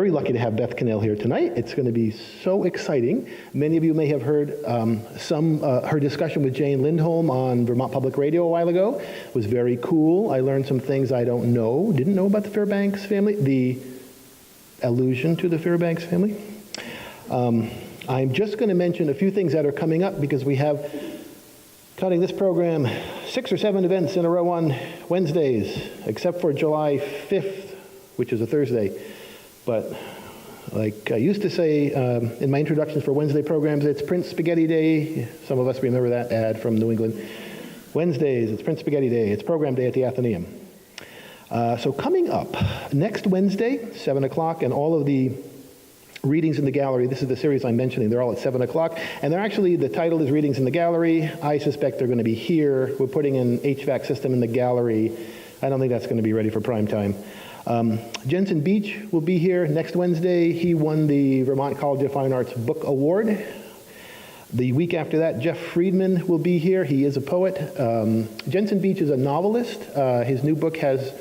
very lucky to have Beth Kanell here tonight. It's going to be so exciting. Many of you may have heard her discussion with Jane Lindholm on Vermont Public Radio a while ago. It was very cool. I learned some things I didn't know about the Fairbanks family, the allusion to the Fairbanks family. I'm just going to mention a few things that are coming up because we have, counting this program, 6 or 7 events in a row on Wednesdays, except for July 5th, which is a Thursday. But like I used to say in my introductions for Wednesday programs, it's Prince Spaghetti Day. Some of us remember that ad from New England. Wednesdays, it's Prince Spaghetti Day. It's program day at the Athenaeum. So coming up, next Wednesday, 7 o'clock, and all of the readings in the gallery, this is the series I'm mentioning, they're all at 7 o'clock. And they're actually, the title is Readings in the Gallery. I suspect they're going to be here. We're putting an HVAC system in the gallery. I don't think that's going to be ready for prime time. Jensen Beach will be here next Wednesday. He won the Vermont College of Fine Arts Book Award. The week after that, Jeff Friedman will be here. He is a poet. Jensen Beach is a novelist. His new book has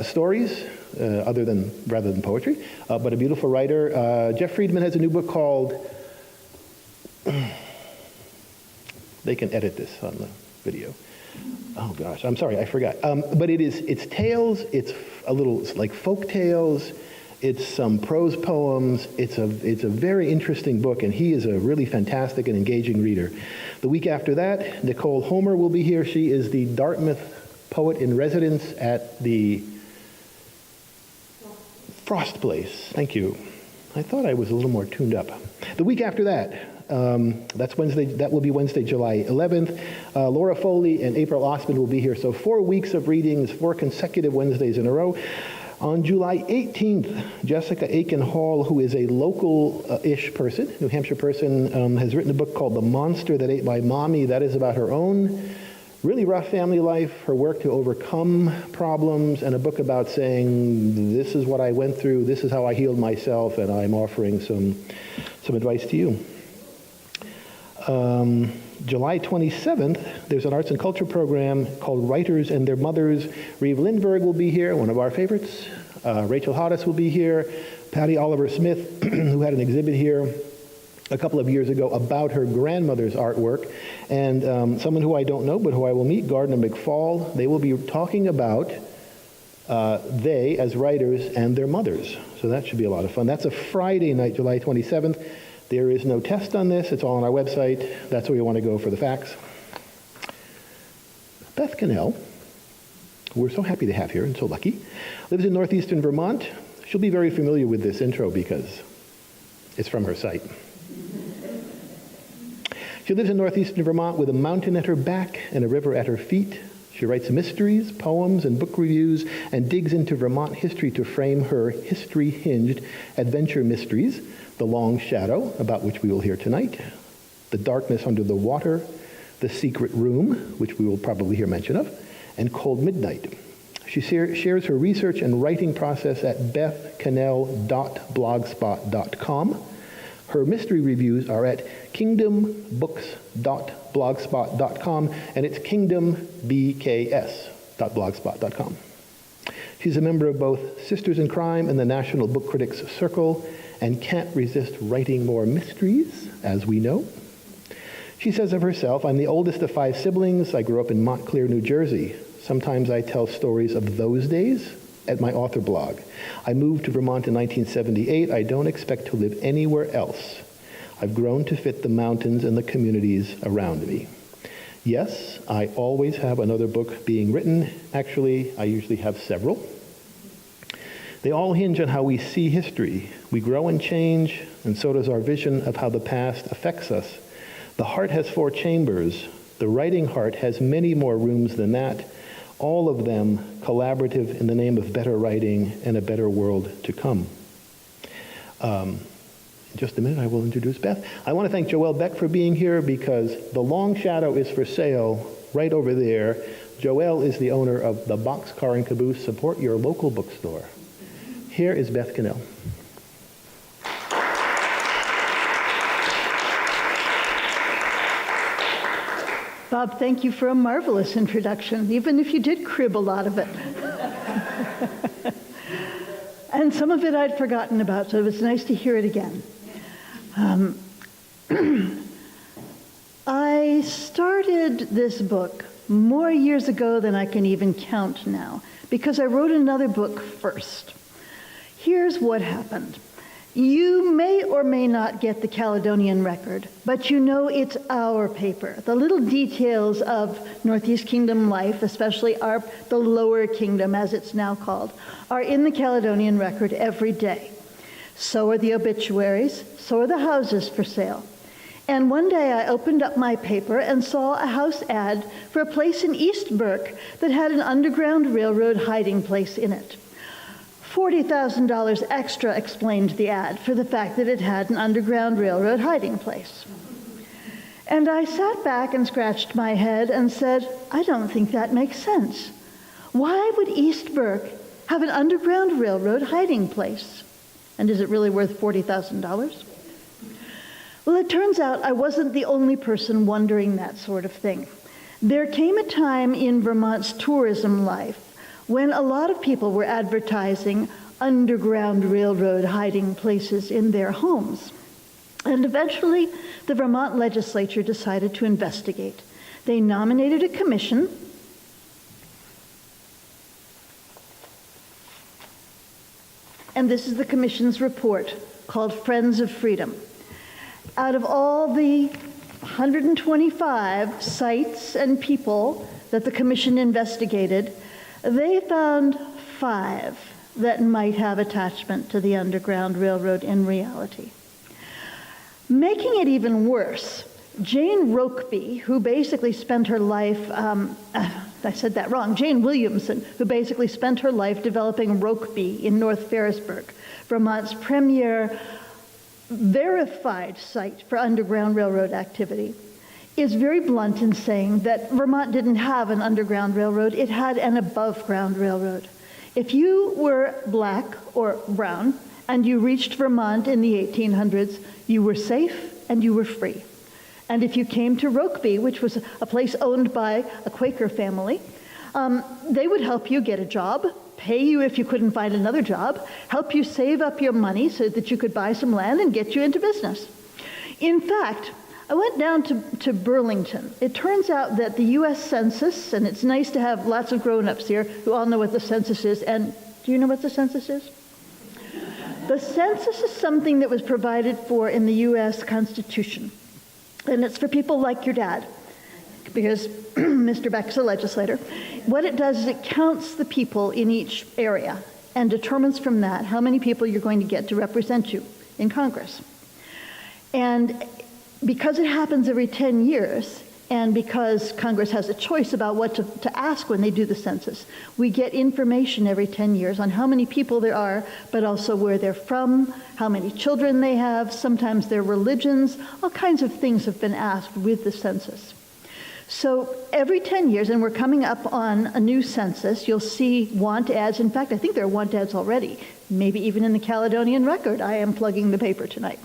stories, rather than poetry, but a beautiful writer. Jeff Friedman has a new book called, they can edit this on the video. Oh gosh, I'm sorry, I forgot. But it's tales, it's a little like folk tales, it's some prose poems, it's a very interesting book, and he is a really fantastic and engaging reader. The week after that, Nicole Homer will be here. She is the Dartmouth poet in residence at the Frost Place. Thank you. I thought I was a little more tuned up. The week after that, that's Wednesday. That will be Wednesday, July 11th. Laura Foley and April Osmond will be here. So 4 weeks of readings, 4 consecutive Wednesdays in a row. On July 18th, Jessica Aiken Hall, who is a local-ish person, New Hampshire person, has written a book called The Monster That Ate My Mommy. That is about her own really rough family life, her work to overcome problems, and a book about saying, this is what I went through, this is how I healed myself, and I'm offering some advice to you. July 27th, there's an arts and culture program called Writers and Their Mothers. Reeve Lindbergh will be here, one of our favorites. Rachel Hoddes will be here. Patty Oliver Smith, who had an exhibit here a couple of years ago about her grandmother's artwork. And someone who I don't know, but who I will meet, Gardner McFall. They will be talking about they as writers and their mothers. So that should be a lot of fun. That's a Friday night, July 27th. There is no test on this. It's all on our website. That's where you want to go for the facts. Beth Kanell, who we're so happy to have here and so lucky, lives in northeastern Vermont. She'll be very familiar with this intro because it's from her site. She lives in northeastern Vermont with a mountain at her back and a river at her feet. She writes mysteries, poems, and book reviews and digs into Vermont history to frame her history-hinged adventure mysteries, The Long Shadow, about which we will hear tonight, The Darkness Under the Water, The Secret Room, which we will probably hear mention of, and Cold Midnight. She shares her research and writing process at bethkanell.blogspot.com. Her mystery reviews are at kingdombooks.blogspot.com, and it's kingdombks.blogspot.com. She's a member of both Sisters in Crime and the National Book Critics Circle, and can't resist writing more mysteries, as we know. She says of herself, I'm the oldest of 5 siblings. I grew up in Montclair, New Jersey. Sometimes I tell stories of those days at my author blog. I moved to Vermont in 1978. I don't expect to live anywhere else. I've grown to fit the mountains and the communities around me. Yes, I always have another book being written. Actually, I usually have several. They all hinge on how we see history. We grow and change, and so does our vision of how the past affects us. The heart has 4 chambers. The writing heart has many more rooms than that, all of them collaborative in the name of better writing and a better world to come. In just a minute, I will introduce Beth. I want to thank Joelle Beck for being here because The Long Shadow is for sale right over there. Joelle is the owner of the Boxcar and Caboose. Support your local bookstore. Here is Beth Kanell. Bob, thank you for a marvelous introduction, even if you did crib a lot of it. And And some of it I'd forgotten about, so it was nice to hear it again. I started this book more years ago than I can even count now, because I wrote another book first. Here's what happened. You may or may not get the Caledonian Record, but you know it's our paper. The little details of Northeast Kingdom life, especially the Lower Kingdom, as it's now called, are in the Caledonian Record every day. So are the obituaries, so are the houses for sale. And one day I opened up my paper and saw a house ad for a place in East Burke that had an Underground Railroad hiding place in it. $40,000 extra, explained the ad, for the fact that it had an Underground Railroad hiding place. And I sat back and scratched my head and said, I don't think that makes sense. Why would East Burke have an Underground Railroad hiding place? And is it really worth $40,000? Well, it turns out I wasn't the only person wondering that sort of thing. There came a time in Vermont's tourism life when a lot of people were advertising Underground Railroad hiding places in their homes. And eventually, the Vermont legislature decided to investigate. They nominated a commission. And this is the commission's report, called Friends of Freedom. Out of all the 125 sites and people that the commission investigated, they found 5 that might have attachment to the Underground Railroad in reality. Making it even worse, Jane Rokeby, who basically spent her life, I said that wrong, Jane Williamson, who basically spent her life developing Rokeby in North Ferrisburgh, Vermont's premier verified site for Underground Railroad activity, is very blunt in saying that Vermont didn't have an Underground Railroad, it had an above-ground railroad. If you were black or brown and you reached Vermont in the 1800s, you were safe and you were free. And if you came to Rokeby, which was a place owned by a Quaker family, they would help you get a job, pay you if you couldn't find another job, help you save up your money so that you could buy some land and get you into business. In fact, I went down to Burlington. It turns out that the U.S. Census, and it's nice to have lots of grown-ups here who all know what the census is, and do you know what the census is? The census is something that was provided for in the U.S. Constitution, and it's for people like your dad, because Mr. Beck's a legislator. What it does is it counts the people in each area and determines from that how many people you're going to get to represent you in Congress. And because it happens every 10 years, and because Congress has a choice about what to ask when they do the census, we get information every 10 years on how many people there are, but also where they're from, how many children they have, sometimes their religions, all kinds of things have been asked with the census. So every 10 years, and we're coming up on a new census, you'll see want ads. In fact, I think there are want ads already, maybe even in the Caledonian Record. I am plugging the paper tonight.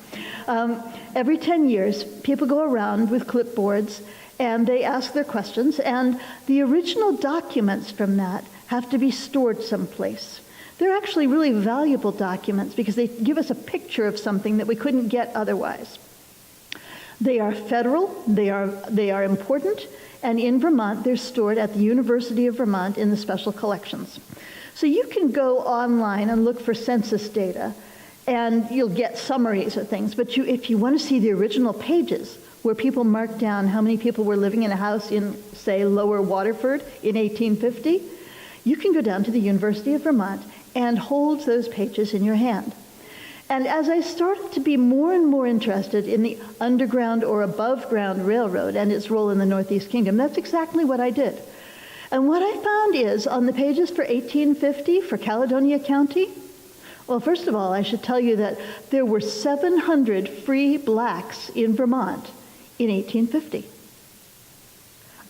Every 10 years, people go around with clipboards and they ask their questions, and the original documents from that have to be stored someplace. They're actually really valuable documents because they give us a picture of something that we couldn't get otherwise. They are federal, they are important, and in Vermont, they're stored at the University of Vermont in the special collections. So you can go online and look for census data, and you'll get summaries of things, but if you want to see the original pages where people mark down how many people were living in a house in, say, Lower Waterford in 1850, you can go down to the University of Vermont and hold those pages in your hand. And as I started to be more and more interested in the underground or above ground railroad and its role in the Northeast Kingdom, that's exactly what I did. And what I found is on the pages for 1850 for Caledonia County, well, first of all, I should tell you that there were 700 free blacks in Vermont in 1850.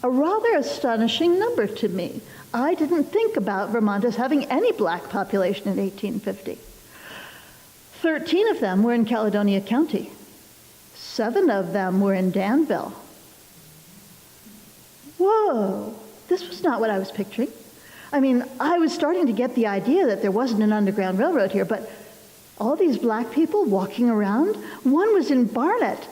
A rather astonishing number to me. I didn't think about Vermont as having any black population in 1850. 13 of them were in Caledonia County. 7 of them were in Danville. Whoa, this was not what I was picturing. I mean, I was starting to get the idea that there wasn't an Underground Railroad here, but all these black people walking around, one was in Barnet.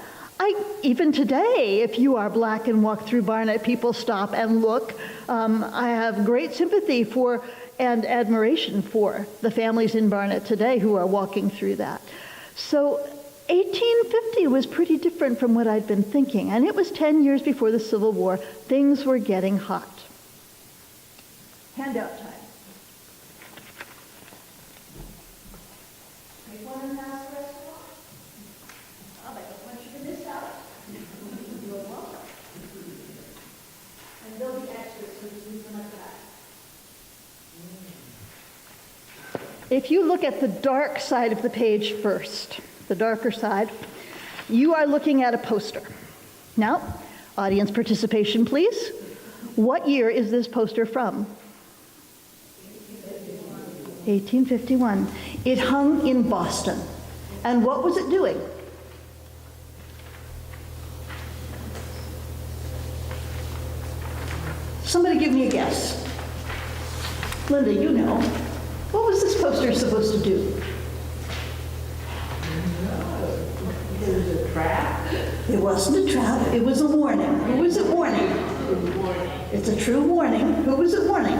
Even today, if you are black and walk through Barnet, people stop and look. I have great sympathy for and admiration for the families in Barnet today who are walking through that. So 1850 was pretty different from what I'd been thinking, and it was 10 years before the Civil War. Things were getting hot. Handout time. Take one and pass the rest along. I don't want you to miss out. You're welcome. And there'll be extras, so just leave them like that. If you look at the dark side of the page first, the darker side, you are looking at a poster. Now, audience participation, please. What year is this poster from? 1851. It hung in Boston. And what was it doing? Somebody give me a guess. Linda, you know. What was this poster supposed to do? It was a trap. It wasn't a trap. It was a warning. Who was it warning? It's a true warning. Who was it warning?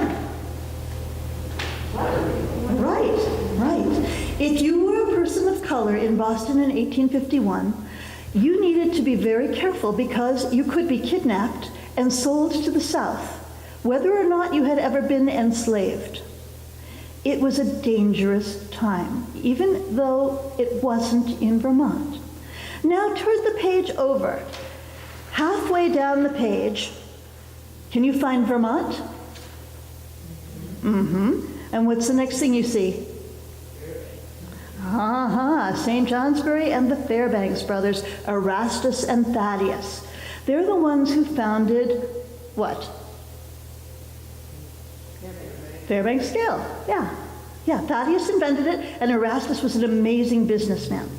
Right. If you were a person of color in Boston in 1851, you needed to be very careful because you could be kidnapped and sold to the South, whether or not you had ever been enslaved. It was a dangerous time, even though it wasn't in Vermont. Now turn the page over. Halfway down the page, can you find Vermont? Mm-hmm. And what's the next thing you see? St. Johnsbury and the Fairbanks brothers, Erastus and Thaddeus. They're the ones who founded what? Fairbanks Scale, yeah. Thaddeus invented it, and Erastus was an amazing businessman.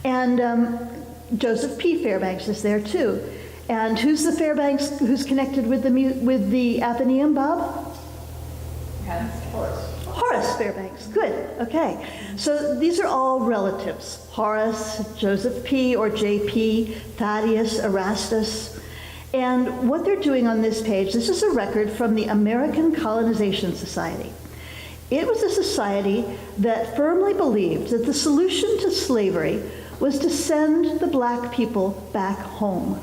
And Joseph P. Fairbanks is there too. And who's the Fairbanks who's connected with the Athenaeum, Bob? Horace Fairbanks, good, okay. So these are all relatives. Horace, Joseph P. or J.P., Thaddeus, Erastus. And what they're doing on this page, this is a record from the American Colonization Society. It was a society that firmly believed that the solution to slavery was to send the black people back home.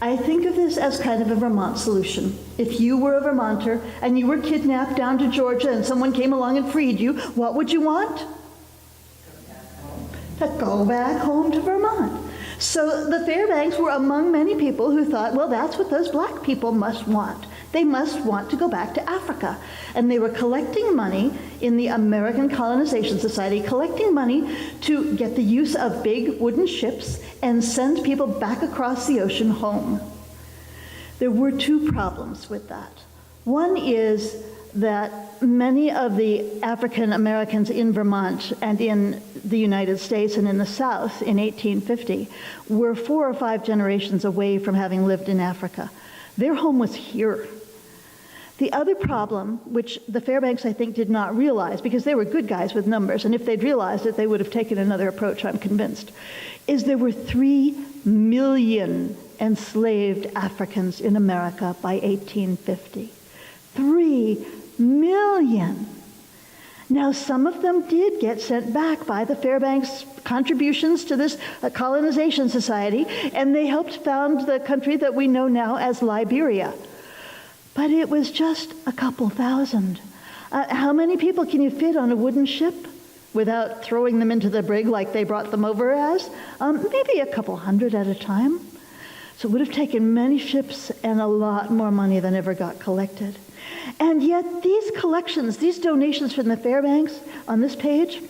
I think of this as kind of a Vermont solution. If you were a Vermonter and you were kidnapped down to Georgia and someone came along and freed you, what would you want? To go back home to Vermont. So the Fairbanks were among many people who thought, well, that's what those black people must want. They must want to go back to Africa. And they were collecting money in the American Colonization Society, collecting money to get the use of big wooden ships and send people back across the ocean home. There were two problems with that. One is that many of the African Americans in Vermont and in the United States and in the South in 1850 were 4 or 5 generations away from having lived in Africa. Their home was here. The other problem, which the Fairbanks, I think, did not realize, because they were good guys with numbers, and if they'd realized it, they would have taken another approach, I'm convinced, is there were 3 million enslaved Africans in America by 1850. 3 million. Now, some of them did get sent back by the Fairbanks contributions to this colonization society, and they helped found the country that we know now as Liberia. But it was just a couple thousand. How many people can you fit on a wooden ship without throwing them into the brig like they brought them over as? Maybe a couple hundred at a time. So it would have taken many ships and a lot more money than ever got collected. And yet these collections, these donations from the Fairbanks on this page,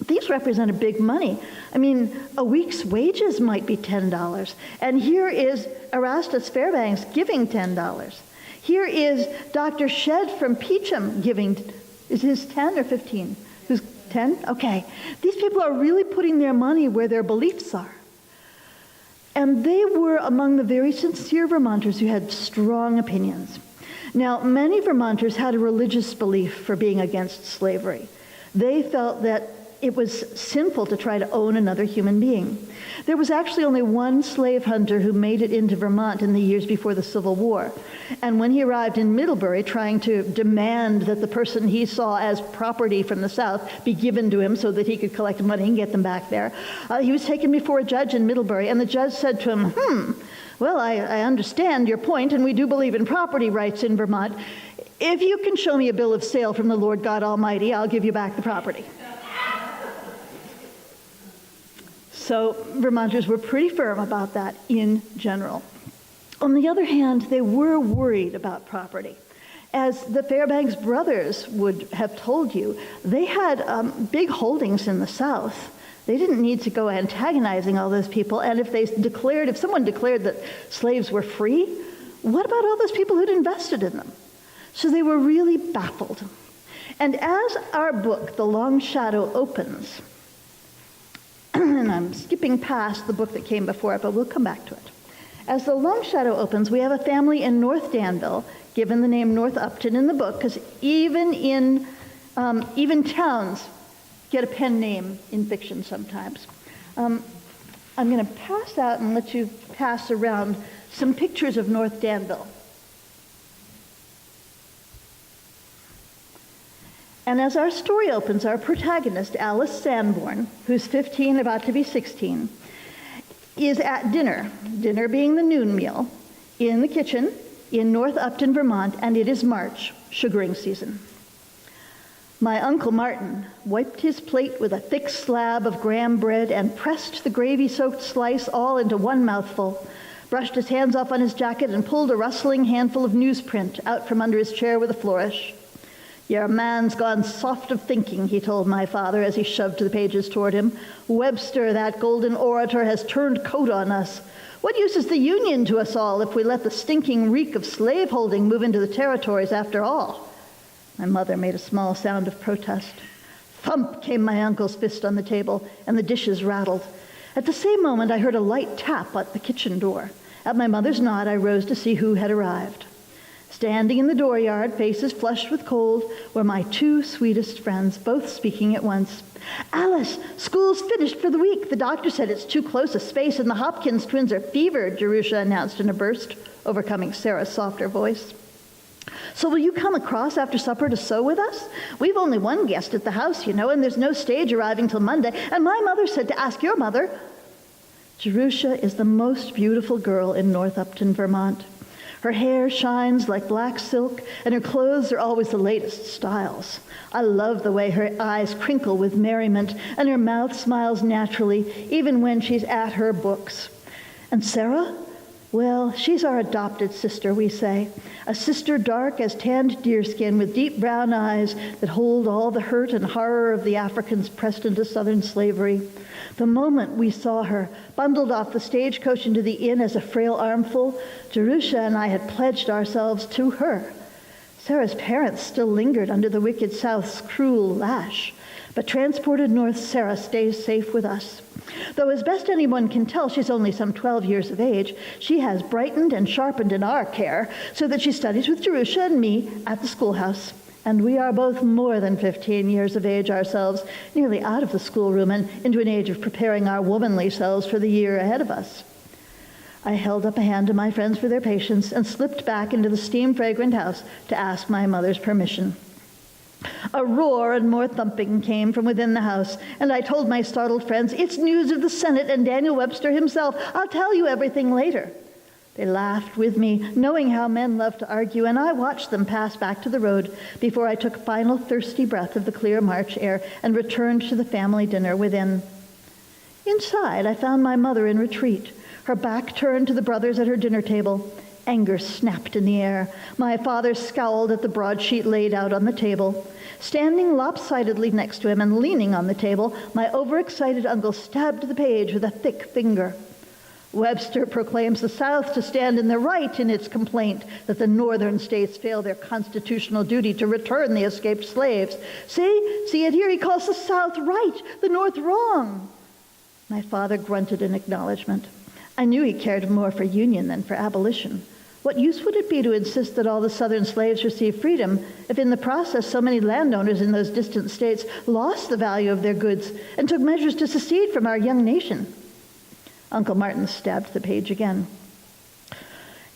these represented big money. I mean, a week's wages might be $10. And here is Erastus Fairbanks giving $10. Here is Dr. Shedd from Peacham giving, is his 10 or 15? Who's 10? Okay. These people are really putting their money where their beliefs are. And they were among the very sincere Vermonters who had strong opinions. Now, many Vermonters had a religious belief for being against slavery. They felt that it was sinful to try to own another human being. There was actually only one slave hunter who made it into Vermont in the years before the Civil War. And when he arrived in Middlebury trying to demand that the person he saw as property from the South be given to him so that he could collect money and get them back there, he was taken before a judge in Middlebury, and the judge said to him, well, I understand your point, and we do believe in property rights in Vermont. If you can show me a bill of sale from the Lord God Almighty, I'll give you back the property. So Vermonters were pretty firm about that in general. On the other hand, they were worried about property. As the Fairbanks brothers would have told you, they had big holdings in the South. They didn't need to go antagonizing all those people. And if someone declared that slaves were free, what about all those people who'd invested in them? So they were really baffled. And as our book, The Long Shadow, opens, and I'm skipping past the book that came before it, but we'll come back to it. As The Long Shadow opens, we have a family in North Danville, given the name North Upton in the book, because even towns get a pen name in fiction sometimes. I'm going to pass out and let you pass around some pictures of North Danville. And as our story opens, our protagonist, Alice Sanborn, who's 15, about to be 16, is at dinner being the noon meal, in the kitchen in North Upton, Vermont, and it is March, sugaring season. My Uncle Martin wiped his plate with a thick slab of graham bread and pressed the gravy-soaked slice all into one mouthful, brushed his hands off on his jacket, and pulled a rustling handful of newsprint out from under his chair with a flourish. Your man's gone soft of thinking, he told my father as he shoved the pages toward him. Webster, that golden orator, has turned coat on us. What use is the Union to us all if we let the stinking reek of slaveholding move into the territories after all? My mother made a small sound of protest. Thump came my uncle's fist on the table, and the dishes rattled. At the same moment, I heard a light tap at the kitchen door. At my mother's nod, I rose to see who had arrived. Standing in the dooryard, faces flushed with cold, were my two sweetest friends, both speaking at once. Alice, school's finished for the week. The doctor said it's too close a space, and the Hopkins twins are fevered, Jerusha announced in a burst, overcoming Sarah's softer voice. So will you come across after supper to sew with us? We've only one guest at the house, you know, and there's no stage arriving till Monday, and my mother said to ask your mother. Jerusha is the most beautiful girl in North Upton, Vermont. Her hair shines like black silk, and her clothes are always the latest styles. I love the way her eyes crinkle with merriment, and her mouth smiles naturally, even when she's at her books. And Sarah? Well, she's our adopted sister, we say. A sister dark as tanned deerskin with deep brown eyes that hold all the hurt and horror of the Africans pressed into Southern slavery. The moment we saw her, bundled off the stagecoach into the inn as a frail armful, Jerusha and I had pledged ourselves to her. Sarah's parents still lingered under the wicked South's cruel lash, but transported north, Sarah stays safe with us. Though as best anyone can tell, she's only some 12 years of age, she has brightened and sharpened in our care so that she studies with Jerusha and me at the schoolhouse. And we are both more than 15 years of age ourselves, nearly out of the schoolroom and into an age of preparing our womanly selves for the year ahead of us. I held up a hand to my friends for their patience and slipped back into the steam-fragrant house to ask my mother's permission. A roar and more thumping came from within the house, and I told my startled friends, "It's news of the Senate and Daniel Webster himself. I'll tell you everything later." They laughed with me, knowing how men love to argue, and I watched them pass back to the road before I took a final thirsty breath of the clear March air and returned to the family dinner within. Inside, I found my mother in retreat, her back turned to the brothers at her dinner table. Anger snapped in the air. My father scowled at the broadsheet laid out on the table. Standing lopsidedly next to him and leaning on the table, my overexcited uncle stabbed the page with a thick finger. Webster proclaims the South to stand in the right in its complaint that the northern states fail their constitutional duty to return the escaped slaves. See it here, he calls the South right, the North wrong. My father grunted in acknowledgement. I knew he cared more for union than for abolition. What use would it be to insist that all the Southern slaves receive freedom if in the process so many landowners in those distant states lost the value of their goods and took measures to secede from our young nation? Uncle Martin stabbed the page again.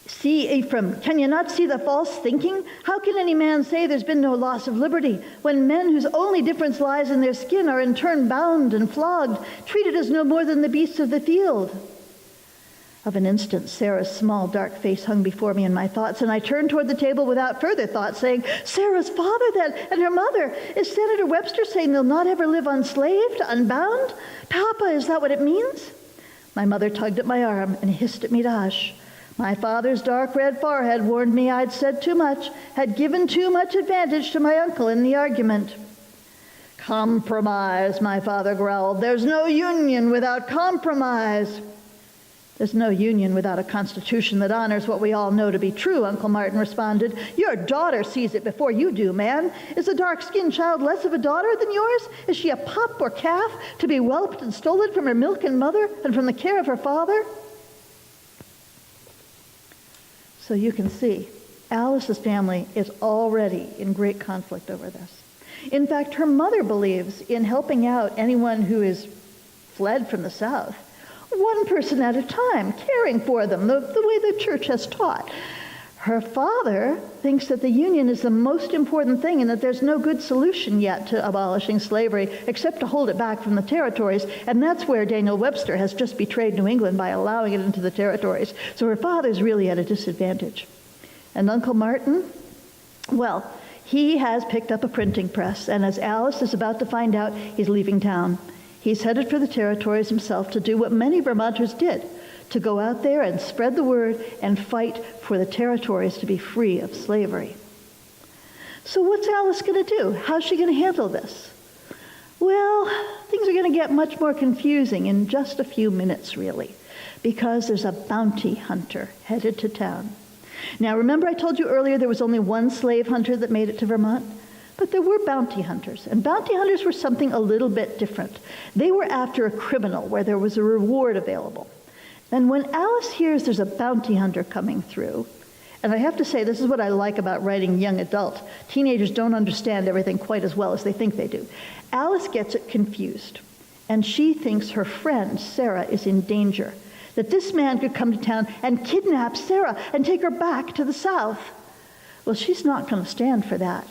See, Ephraim, can you not see the false thinking? How can any man say there's been no loss of liberty when men whose only difference lies in their skin are in turn bound and flogged, treated as no more than the beasts of the field? Of an instant, Sarah's small, dark face hung before me in my thoughts, and I turned toward the table without further thought, saying, Sarah's father, then, and her mother. Is Senator Webster saying they'll not ever live unslaved, unbound? Papa, is that what it means? My mother tugged at my arm and hissed at me to hush. My father's dark red forehead warned me I'd said too much, had given too much advantage to my uncle in the argument. Compromise, my father growled. There's no union without compromise. There's no union without a constitution that honors what we all know to be true, Uncle Martin responded. Your daughter sees it before you do, man. Is a dark-skinned child less of a daughter than yours? Is she a pup or calf to be whelped and stolen from her milk and mother and from the care of her father? So you can see, Alice's family is already in great conflict over this. In fact, her mother believes in helping out anyone who is fled from the South, one person at a time, caring for them, the way the church has taught. Her father thinks that the Union is the most important thing and that there's no good solution yet to abolishing slavery except to hold it back from the territories, and that's where Daniel Webster has just betrayed New England by allowing it into the territories. So her father's really at a disadvantage. And Uncle Martin, well, he has picked up a printing press, and as Alice is about to find out, he's leaving town. He's headed for the territories himself to do what many Vermonters did, to go out there and spread the word and fight for the territories to be free of slavery. So what's Alice going to do? How's she going to handle this? Well, things are going to get much more confusing in just a few minutes, really, because there's a bounty hunter headed to town. Now, remember I told you earlier there was only one slave hunter that made it to Vermont? But there were bounty hunters, and bounty hunters were something a little bit different. They were after a criminal where there was a reward available. And when Alice hears there's a bounty hunter coming through, and I have to say, this is what I like about writing young adult. Teenagers don't understand everything quite as well as they think they do. Alice gets it confused, and she thinks her friend, Sarah, is in danger, that this man could come to town and kidnap Sarah and take her back to the South. Well, she's not going to stand for that.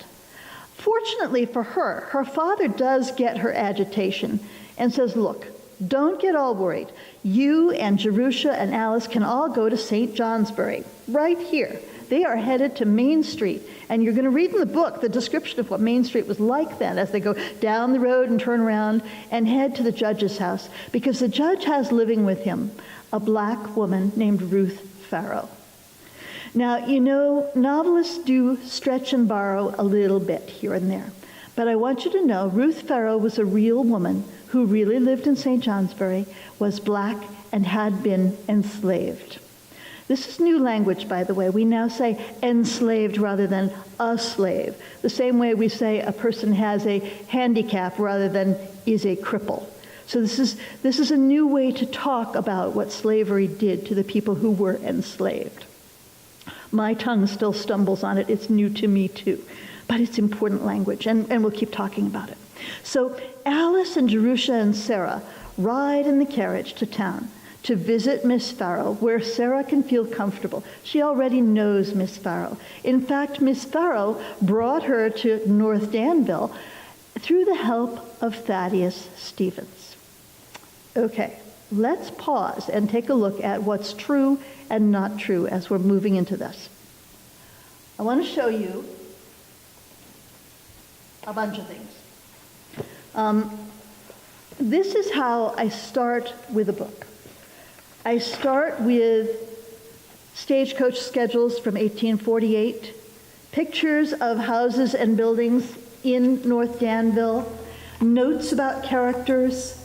Fortunately for her, her father does get her agitation and says, look, don't get all worried. You and Jerusha and Alice can all go to St. Johnsbury, right here. They are headed to Main Street, and you're going to read in the book the description of what Main Street was like then as they go down the road and turn around and head to the judge's house, because the judge has living with him a black woman named Ruth Farrow. Now, you know, novelists do stretch and borrow a little bit here and there. But I want you to know Ruth Farrow was a real woman who really lived in St. Johnsbury, was black, and had been enslaved. This is new language, by the way. We now say enslaved rather than a slave, the same way we say a person has a handicap rather than is a cripple. So this is a new way to talk about what slavery did to the people who were enslaved. My tongue still stumbles on it. It's new to me, too. But it's important language, and we'll keep talking about it. So Alice and Jerusha and Sarah ride in the carriage to town to visit Miss Farrow, where Sarah can feel comfortable. She already knows Miss Farrow. In fact, Miss Farrow brought her to North Danville through the help of Thaddeus Stevens. Okay, let's pause and take a look at what's true and not true as we're moving into this. I want to show you a bunch of things. This is how I start with a book. I start with stagecoach schedules from 1848, pictures of houses and buildings in North Danville, notes about characters,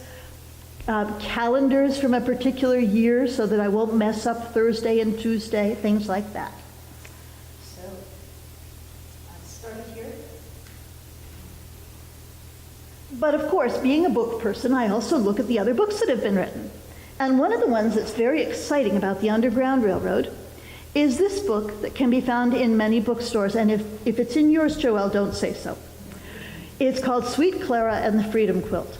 calendars from a particular year so that I won't mess up Thursday and Tuesday, things like that. So I'll start here. But of course, being a book person, I also look at the other books that have been written. And one of the ones that's very exciting about the Underground Railroad is this book that can be found in many bookstores, and if it's in yours, Joelle, don't say so. It's called Sweet Clara and the Freedom Quilt.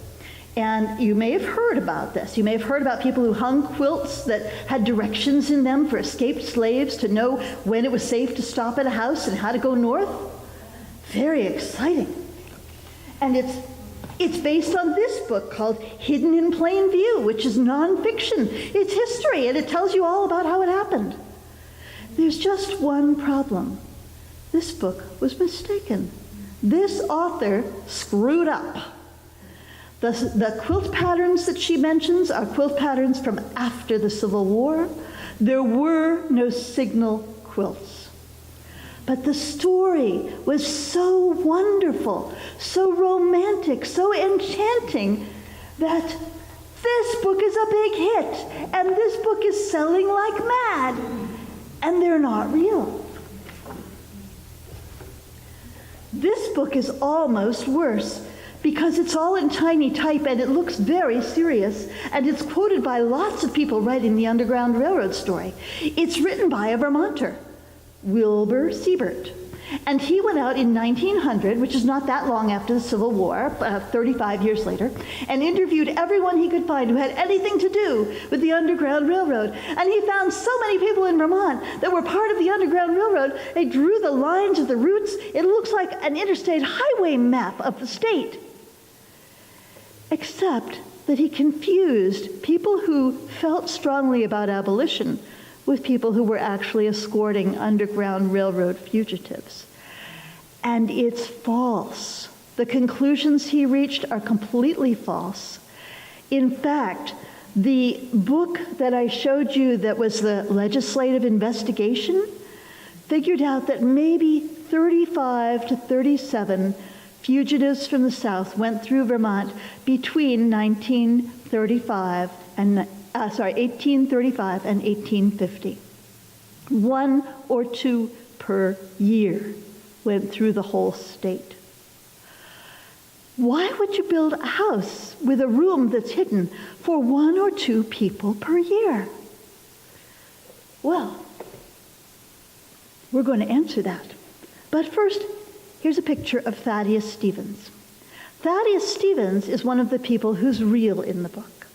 And you may have heard about this. You may have heard about people who hung quilts that had directions in them for escaped slaves to know when it was safe to stop at a house and how to go north. Very exciting. And it's based on this book called Hidden in Plain View, which is nonfiction. It's history, and it tells you all about how it happened. There's just one problem. This book was mistaken. This author screwed up. The quilt patterns that she mentions are quilt patterns from after the Civil War. There were no signal quilts. But the story was so wonderful, so romantic, so enchanting that this book is a big hit, and this book is selling like mad, and they're not real. This book is almost worse, because it's all in tiny type and it looks very serious, and it's quoted by lots of people writing the Underground Railroad story. It's written by a Vermonter, Wilbur Siebert, and he went out in 1900, which is not that long after the Civil War, 35 years later, and interviewed everyone he could find who had anything to do with the Underground Railroad. And he found so many people in Vermont that were part of the Underground Railroad. They drew the lines of the routes. It looks like an interstate highway map of the state. Except that he confused people who felt strongly about abolition with people who were actually escorting Underground Railroad fugitives. And it's false. The conclusions he reached are completely false. In fact, the book that I showed you that was the legislative investigation figured out that maybe 35 to 37 fugitives from the South went through Vermont between 1835 and 1850. 1 or 2 per year went through the whole state. Why would you build a house with a room that's hidden for 1 or 2 people per year? Well, we're going to answer that. But first, here's a picture of Thaddeus Stevens. Thaddeus Stevens is one of the people who's real in the book.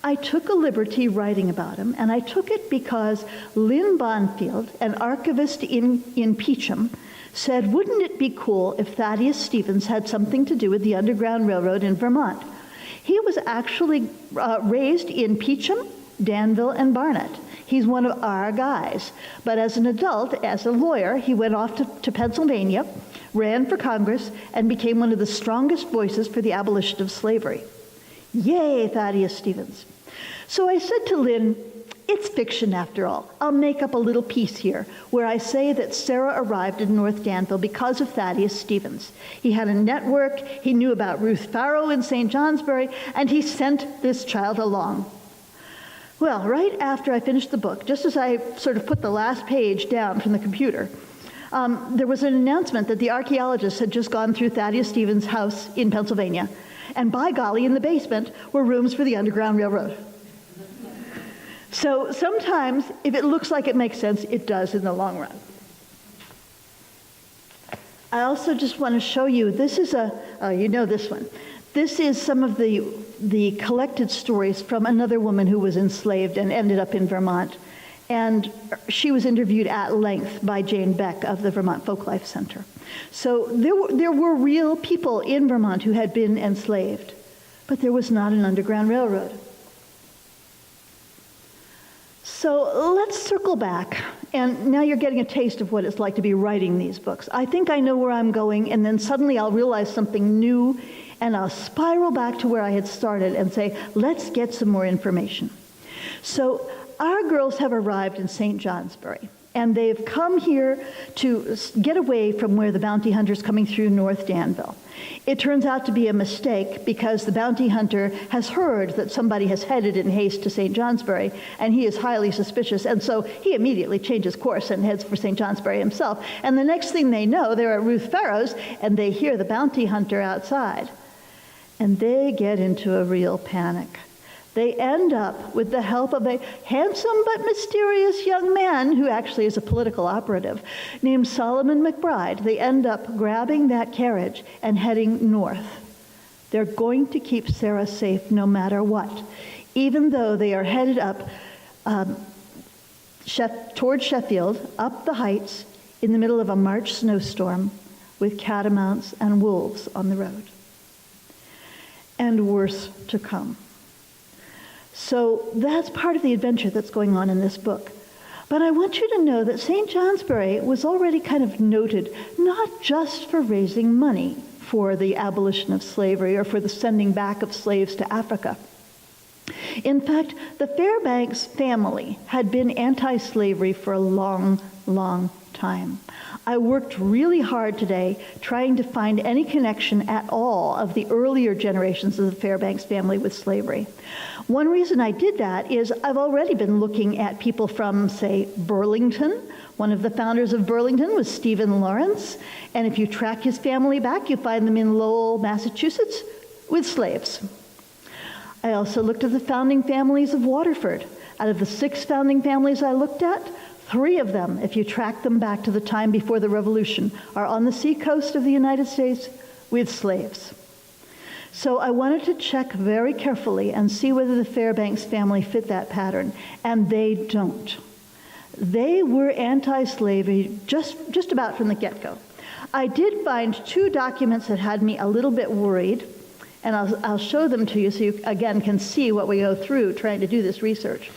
I took a liberty writing about him, and I took it because Lynn Bonfield, an archivist in Peacham, said, wouldn't it be cool if Thaddeus Stevens had something to do with the Underground Railroad in Vermont? He was actually raised in Peacham, Danville, and Barnet. He's one of our guys. But as an adult, as a lawyer, he went off to Pennsylvania, ran for Congress, and became one of the strongest voices for the abolition of slavery. Yay, Thaddeus Stevens. So I said to Lynn, it's fiction after all. I'll make up a little piece here where I say that Sarah arrived in North Danville because of Thaddeus Stevens. He had a network, he knew about Ruth Farrow in St. Johnsbury, and he sent this child along. Well, right after I finished the book, just as I sort of put the last page down from the computer, there was an announcement that the archaeologists had just gone through Thaddeus Stevens' house in Pennsylvania, and by golly, in the basement were rooms for the Underground Railroad. So sometimes, if it looks like it makes sense, it does in the long run. I also just want to show you, this is you know this one. This is some of the collected stories from another woman who was enslaved and ended up in Vermont. And she was interviewed at length by Jane Beck of the Vermont Folklife Center. So there were real people in Vermont who had been enslaved, but there was not an Underground Railroad. So let's circle back, and now you're getting a taste of what it's like to be writing these books. I think I know where I'm going, and then suddenly I'll realize something new, and I'll spiral back to where I had started and say, let's get some more information. So our girls have arrived in St. Johnsbury, and they've come here to get away from where the bounty hunter's coming through North Danville. It turns out to be a mistake because the bounty hunter has heard that somebody has headed in haste to St. Johnsbury, and he is highly suspicious, and so he immediately changes course and heads for St. Johnsbury himself. And the next thing they know, they're at Ruth Farrow's, and they hear the bounty hunter outside. And they get into a real panic. they end up with the help of a handsome but mysterious young man who actually is a political operative named Solomon McBride. They end up grabbing that carriage and heading north. They're going to keep Sarah safe no matter what, even though they are headed up toward Sheffield, up the heights, in the middle of a March snowstorm with catamounts and wolves on the road. And worse to come. So that's part of the adventure that's going on in this book. But I want you to know that St. Johnsbury was already kind of noted, not just for raising money for the abolition of slavery or for the sending back of slaves to Africa. In fact, the Fairbanks family had been anti-slavery for a long, long time. I worked really hard today trying to find any connection at all of the earlier generations of the Fairbanks family with slavery. One reason I did that is I've already been looking at people from, say, Burlington. One of the founders of Burlington was Stephen Lawrence, and if you track his family back, you find them in Lowell, Massachusetts, with slaves. I also looked at the founding families of Waterford. Out of the 6 founding families I looked at, 3 of them, if you track them back to the time before the Revolution, are on the seacoast of the United States with slaves. So I wanted to check very carefully and see whether the Fairbanks family fit that pattern, and they don't. They were anti-slavery just about from the get-go. I did find 2 documents that had me a little bit worried, and I'll show them to you so you, again, can see what we go through trying to do this research.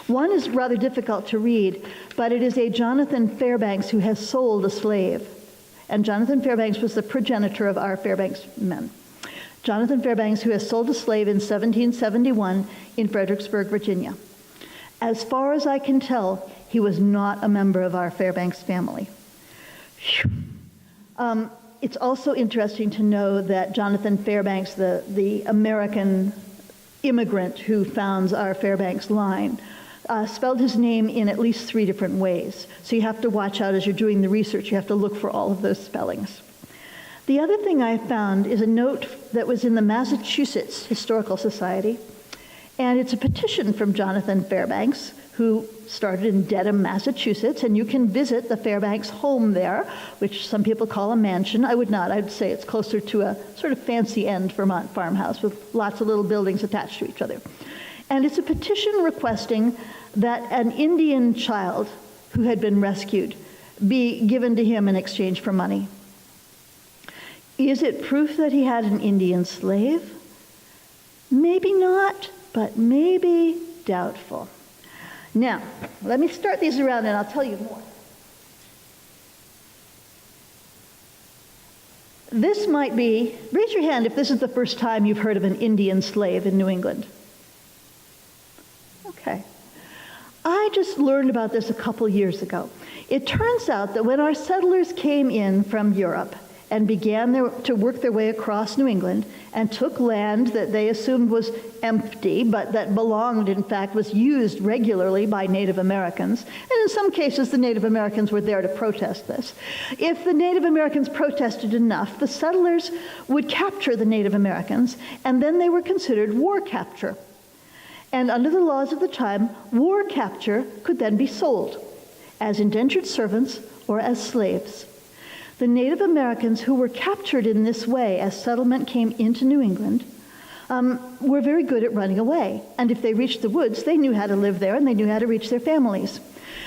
One is rather difficult to read, but it is a Jonathan Fairbanks who has sold a slave. And Jonathan Fairbanks was the progenitor of our Fairbanks men. Jonathan Fairbanks, who has sold a slave in 1771 in Fredericksburg, Virginia. As far as I can tell, he was not a member of our Fairbanks family. It's also interesting to know that Jonathan Fairbanks, the American immigrant who founds our Fairbanks line, spelled his name in at least 3 different ways. So you have to watch out as you're doing the research. You have to look for all of those spellings. The other thing I found is a note that was in the Massachusetts Historical Society, and it's a petition from Jonathan Fairbanks, who started in Dedham, Massachusetts, and you can visit the Fairbanks home there, which some people call a mansion. I would not. I'd say it's closer to a sort of fancy end Vermont farmhouse with lots of little buildings attached to each other. And it's a petition requesting that an Indian child who had been rescued be given to him in exchange for money. Is it proof that he had an Indian slave? Maybe not, but maybe doubtful. Now, let me start these around and I'll tell you more. This might be, raise your hand if this is the first time you've heard of an Indian slave in New England. Okay. I just learned about this a couple years ago. It turns out that when our settlers came in from Europe and began to work their way across New England and took land that they assumed was empty, but that belonged, in fact, was used regularly by Native Americans. And in some cases, the Native Americans were there to protest this. If the Native Americans protested enough, the settlers would capture the Native Americans, and then they were considered war capture. And under the laws of the time, war capture could then be sold as indentured servants or as slaves. The Native Americans who were captured in this way as settlement came into New England were very good at running away. And if they reached the woods, they knew how to live there and they knew how to reach their families.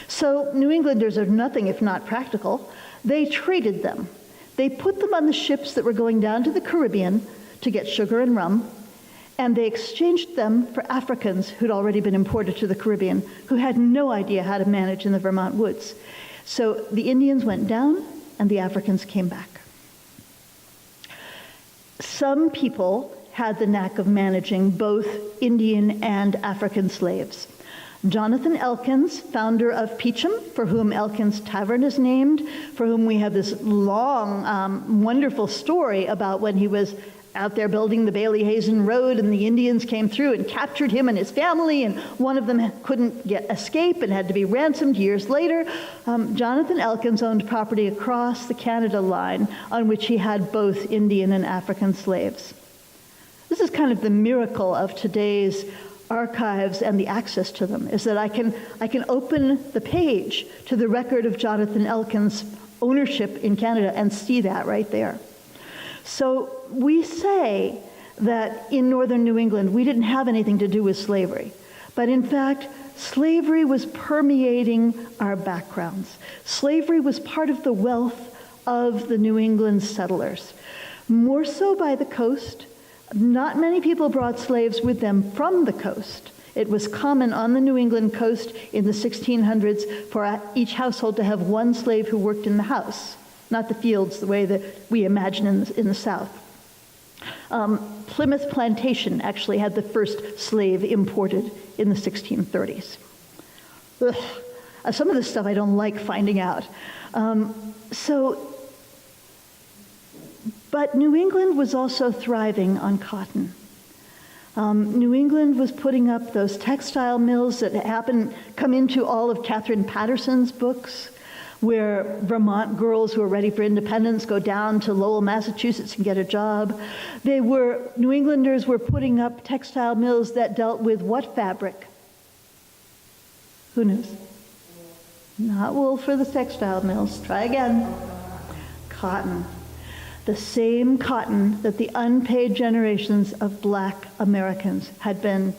So New Englanders are nothing if not practical. They traded them. They put them on the ships that were going down to the Caribbean to get sugar and rum, and they exchanged them for Africans who'd already been imported to the Caribbean, who had no idea how to manage in the Vermont woods. So the Indians went down, and the Africans came back. Some people had the knack of managing both Indian and African slaves. Jonathan Elkins, founder of Peacham, for whom Elkins Tavern is named, for whom we have this long, wonderful story about when he was out there building the Bailey Hazen Road, and the Indians came through and captured him and his family, and one of them couldn't escape and had to be ransomed years later. Jonathan Elkins owned property across the Canada line on which he had both Indian and African slaves. This is kind of the miracle of today's archives and the access to them is that I can open the page to the record of Jonathan Elkins' ownership in Canada and see that right there. So we say that in northern New England we didn't have anything to do with slavery, but in fact slavery was permeating our backgrounds. Slavery was part of the wealth of the New England settlers, more so by the coast. Not many people brought slaves with them from the coast. It was common on the New England coast in the 1600s for each household to have one slave who worked in the house, not the fields the way that we imagine in the South. Plymouth Plantation actually had the first slave imported in the 1630s. Some of this stuff I don't like finding out. But New England was also thriving on cotton. New England was putting up those textile mills that come into all of Catherine Patterson's books, where Vermont girls who are ready for independence go down to Lowell, Massachusetts and get a job. New Englanders were putting up textile mills that dealt with what fabric? Who knows? Not wool for the textile mills. Try again. Cotton. The same cotton that the unpaid generations of Black Americans had been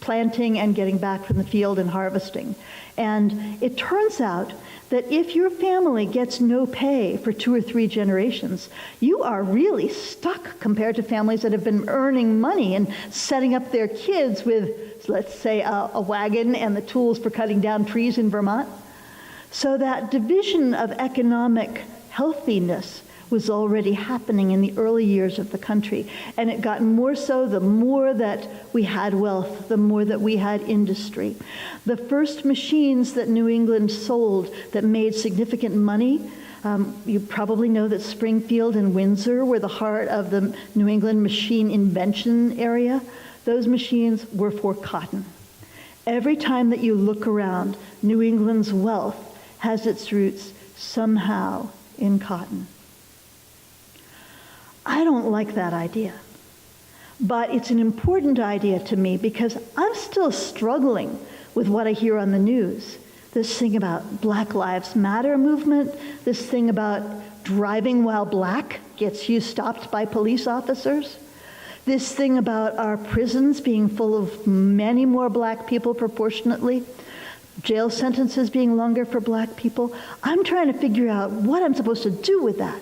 planting and getting back from the field and harvesting. And it turns out that if your family gets no pay for 2 or 3 generations, you are really stuck compared to families that have been earning money and setting up their kids with, let's say, a wagon and the tools for cutting down trees in Vermont. So that division of economic healthiness was already happening in the early years of the country. And it got more so the more that we had wealth, the more that we had industry. The first machines that New England sold that made significant money, you probably know that Springfield and Windsor were the heart of the New England machine invention area. Those machines were for cotton. Every time that you look around, New England's wealth has its roots somehow in cotton. I don't like that idea, but it's an important idea to me because I'm still struggling with what I hear on the news. This thing about Black Lives Matter movement, this thing about driving while black gets you stopped by police officers, this thing about our prisons being full of many more black people proportionately, jail sentences being longer for black people. I'm trying to figure out what I'm supposed to do with that.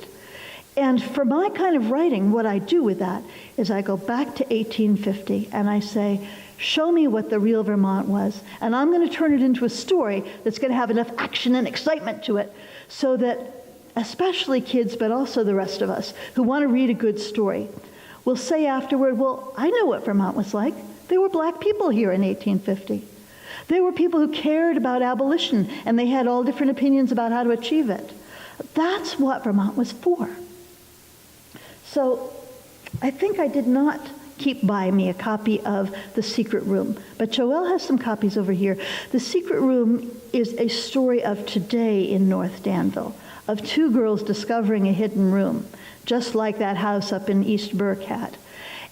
And for my kind of writing, what I do with that is I go back to 1850 and I say, show me what the real Vermont was. And I'm going to turn it into a story that's going to have enough action and excitement to it so that especially kids, but also the rest of us who want to read a good story will say afterward, well, I know what Vermont was like. There were black people here in 1850. There were people who cared about abolition and they had all different opinions about how to achieve it. That's what Vermont was for. So I think I did not keep by me a copy of The Secret Room, but Joelle has some copies over here. The Secret Room is a story of today in North Danville, of 2 girls discovering a hidden room, just like that house up in East Burke had,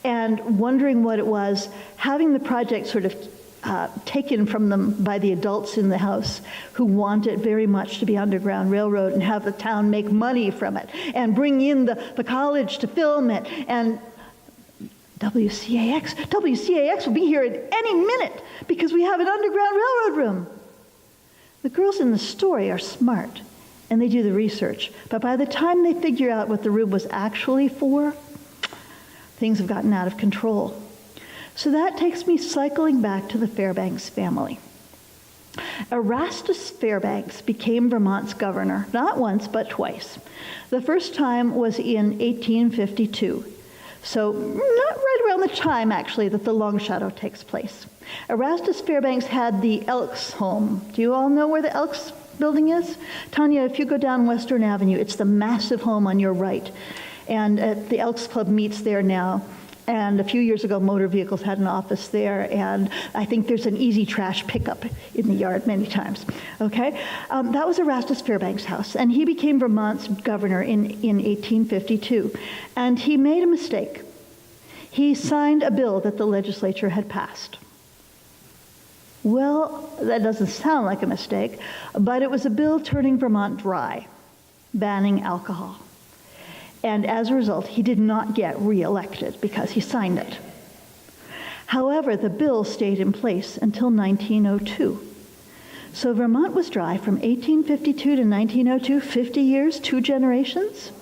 and wondering what it was, having the project sort of taken from them by the adults in the house who want it very much to be Underground Railroad and have the town make money from it and bring in the college to film it. And WCAX will be here at any minute because we have an Underground Railroad room. The girls in the story are smart and they do the research, but by the time they figure out what the room was actually for, things have gotten out of control. So that takes me cycling back to the Fairbanks family. Erastus Fairbanks became Vermont's governor, not once, but twice. The first time was in 1852. So not right around the time, actually, that the Long Shadow takes place. Erastus Fairbanks had the Elks home. Do you all know where the Elks building is? Tanya, if you go down Western Avenue, it's the massive home on your right. And the Elks Club meets there now. And a few years ago, Motor Vehicles had an office there, and I think there's an easy trash pickup in the yard many times, okay? That was Erastus Fairbanks' house, and he became Vermont's governor in 1852. And he made a mistake. he signed a bill that the legislature had passed. Well, that doesn't sound like a mistake, but it was a bill turning Vermont dry, banning alcohol. And as a result, he did not get reelected because he signed it. However, the bill stayed in place until 1902. So Vermont was dry from 1852 to 1902, 50 years, 2 generations.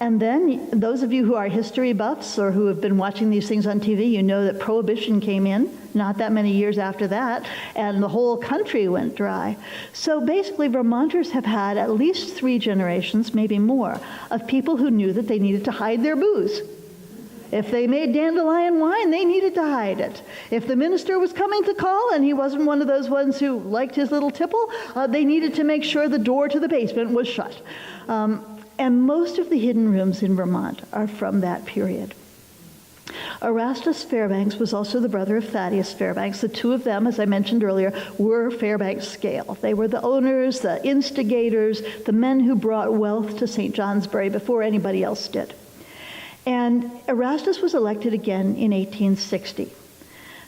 And then, those of you who are history buffs or who have been watching these things on TV, you know that Prohibition came in not that many years after that, and the whole country went dry. So basically, Vermonters have had at least 3 generations, maybe more, of people who knew that they needed to hide their booze. If they made dandelion wine, they needed to hide it. If the minister was coming to call and he wasn't one of those ones who liked his little tipple, they needed to make sure the door to the basement was shut. And most of the hidden rooms in Vermont are from that period. Erastus Fairbanks was also the brother of Thaddeus Fairbanks. The 2 of them, as I mentioned earlier, were Fairbanks scale. They were the owners, the instigators, the men who brought wealth to St. Johnsbury before anybody else did. And Erastus was elected again in 1860.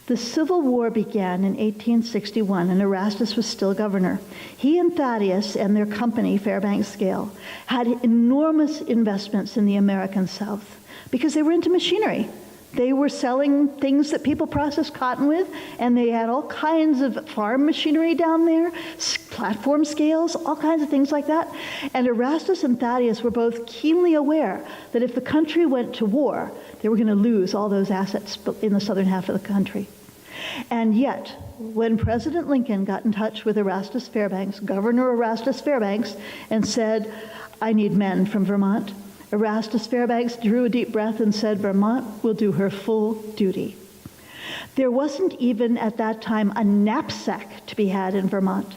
The Civil War began in 1861, and Erastus was still governor. He and Thaddeus and their company, Fairbanks Scale, had enormous investments in the American South because they were into machinery. They were selling things that people processed cotton with, and they had all kinds of farm machinery down there, platform scales, all kinds of things like that. And Erastus and Thaddeus were both keenly aware that if the country went to war, they were going to lose all those assets in the southern half of the country. And yet, when President Lincoln got in touch with Erastus Fairbanks, Governor Erastus Fairbanks, and said, "I need men from Vermont," Erastus Fairbanks drew a deep breath and said, "Vermont will do her full duty." There wasn't even at that time a knapsack to be had in Vermont.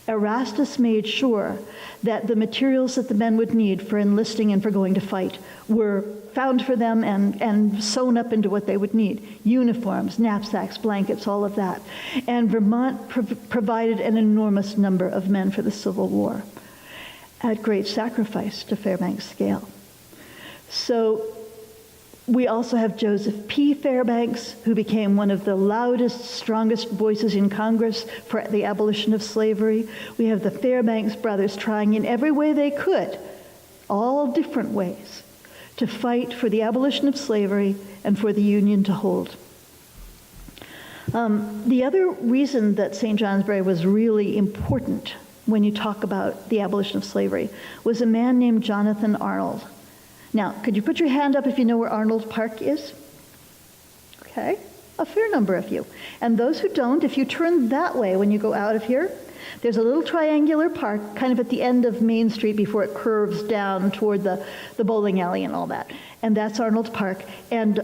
Erastus made sure that the materials that the men would need for enlisting and for going to fight were found for them and sewn up into what they would need. Uniforms, knapsacks, blankets, all of that. And Vermont provided an enormous number of men for the Civil War at great sacrifice to Fairbanks Scale. So we also have Joseph P. Fairbanks, who became one of the loudest, strongest voices in Congress for the abolition of slavery. We have the Fairbanks brothers trying in every way they could, all different ways, to fight for the abolition of slavery and for the Union to hold. The other reason that St. Johnsbury was really important when you talk about the abolition of slavery was a man named Jonathan Arnold. Now, could you put your hand up if you know where Arnold Park is? Okay, a fair number of you. And those who don't, if you turn that way when you go out of here, there's a little triangular park kind of at the end of Main Street before it curves down toward the bowling alley and all that. And that's Arnold Park. And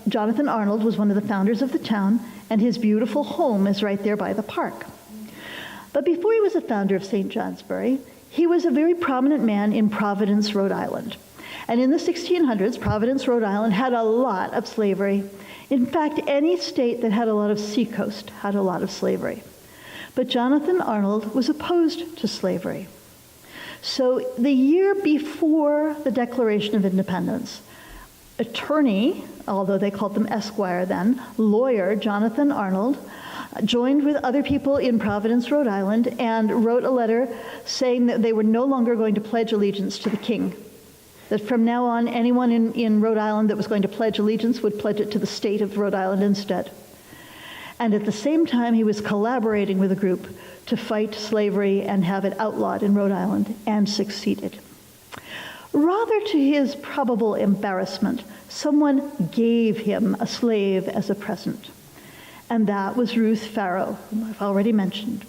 Jonathan Arnold was one of the founders of the town, and his beautiful home is right there by the park. But before he was a founder of St. Johnsbury, he was a very prominent man in Providence, Rhode Island. And in the 1600s, Providence, Rhode Island had a lot of slavery. In fact, any state that had a lot of seacoast had a lot of slavery. But Jonathan Arnold was opposed to slavery. So the year before the Declaration of Independence, attorney, although they called them Esquire then, lawyer Jonathan Arnold, joined with other people in Providence, Rhode Island, and wrote a letter saying that they were no longer going to pledge allegiance to the king. That from now on, anyone in Rhode Island that was going to pledge allegiance would pledge it to the state of Rhode Island instead. And at the same time, he was collaborating with a group to fight slavery and have it outlawed in Rhode Island, and succeeded. Rather to his probable embarrassment, someone gave him a slave as a present. And that was Ruth Farrow, whom I've already mentioned.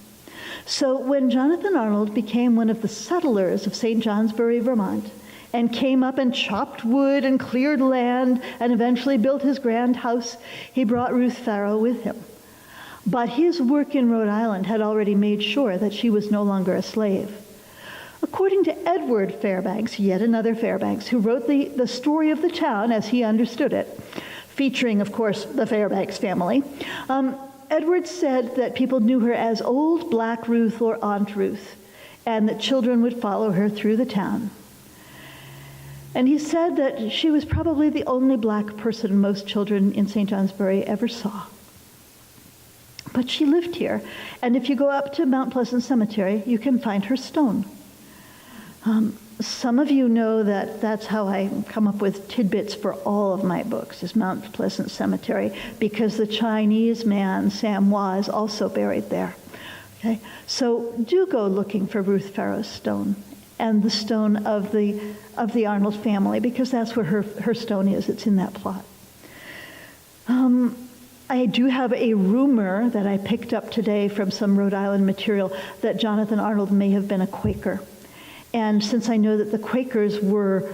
So when Jonathan Arnold became one of the settlers of St. Johnsbury, Vermont, and came up and chopped wood and cleared land and eventually built his grand house, he brought Ruth Farrow with him. But his work in Rhode Island had already made sure that she was no longer a slave. According to Edward Fairbanks, yet another Fairbanks, who wrote the story of the town as he understood it, featuring, of course, the Fairbanks family, Edward said that people knew her as Old Black Ruth or Aunt Ruth, and that children would follow her through the town. And he said that she was probably the only black person most children in St. Johnsbury ever saw. But she lived here, and if you go up to Mount Pleasant Cemetery, you can find her stone. Some of you know that that's how I come up with tidbits for all of my books, is Mount Pleasant Cemetery, because the Chinese man, Sam Hua, is also buried there. Okay? So do go looking for Ruth Farrow's stone and the stone of the Arnold family, because that's where her stone is. It's in that plot. I do have a rumor that I picked up today from some Rhode Island material that Jonathan Arnold may have been a Quaker. And since I know that the Quakers were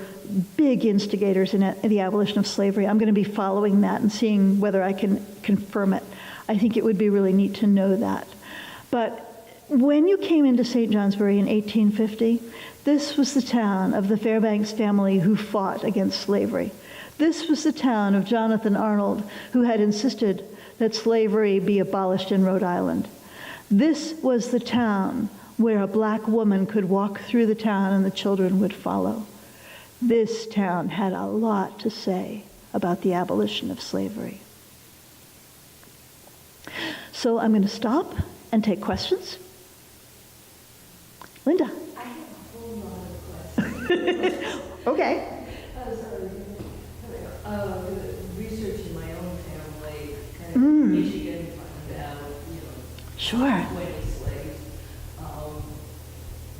big instigators in the abolition of slavery, I'm going to be following that and seeing whether I can confirm it. I think it would be really neat to know that. But when you came into St. Johnsbury in 1850, this was the town of the Fairbanks family who fought against slavery. This was the town of Jonathan Arnold, who had insisted that slavery be abolished in Rhode Island. This was the town where a black woman could walk through the town and the children would follow. This town had a lot to say about the abolition of slavery. So I'm going to stop and take questions. Linda. I have a whole lot of questions. Okay. Researching my own family, kind of Michigan, found out, Sure. 20 slaves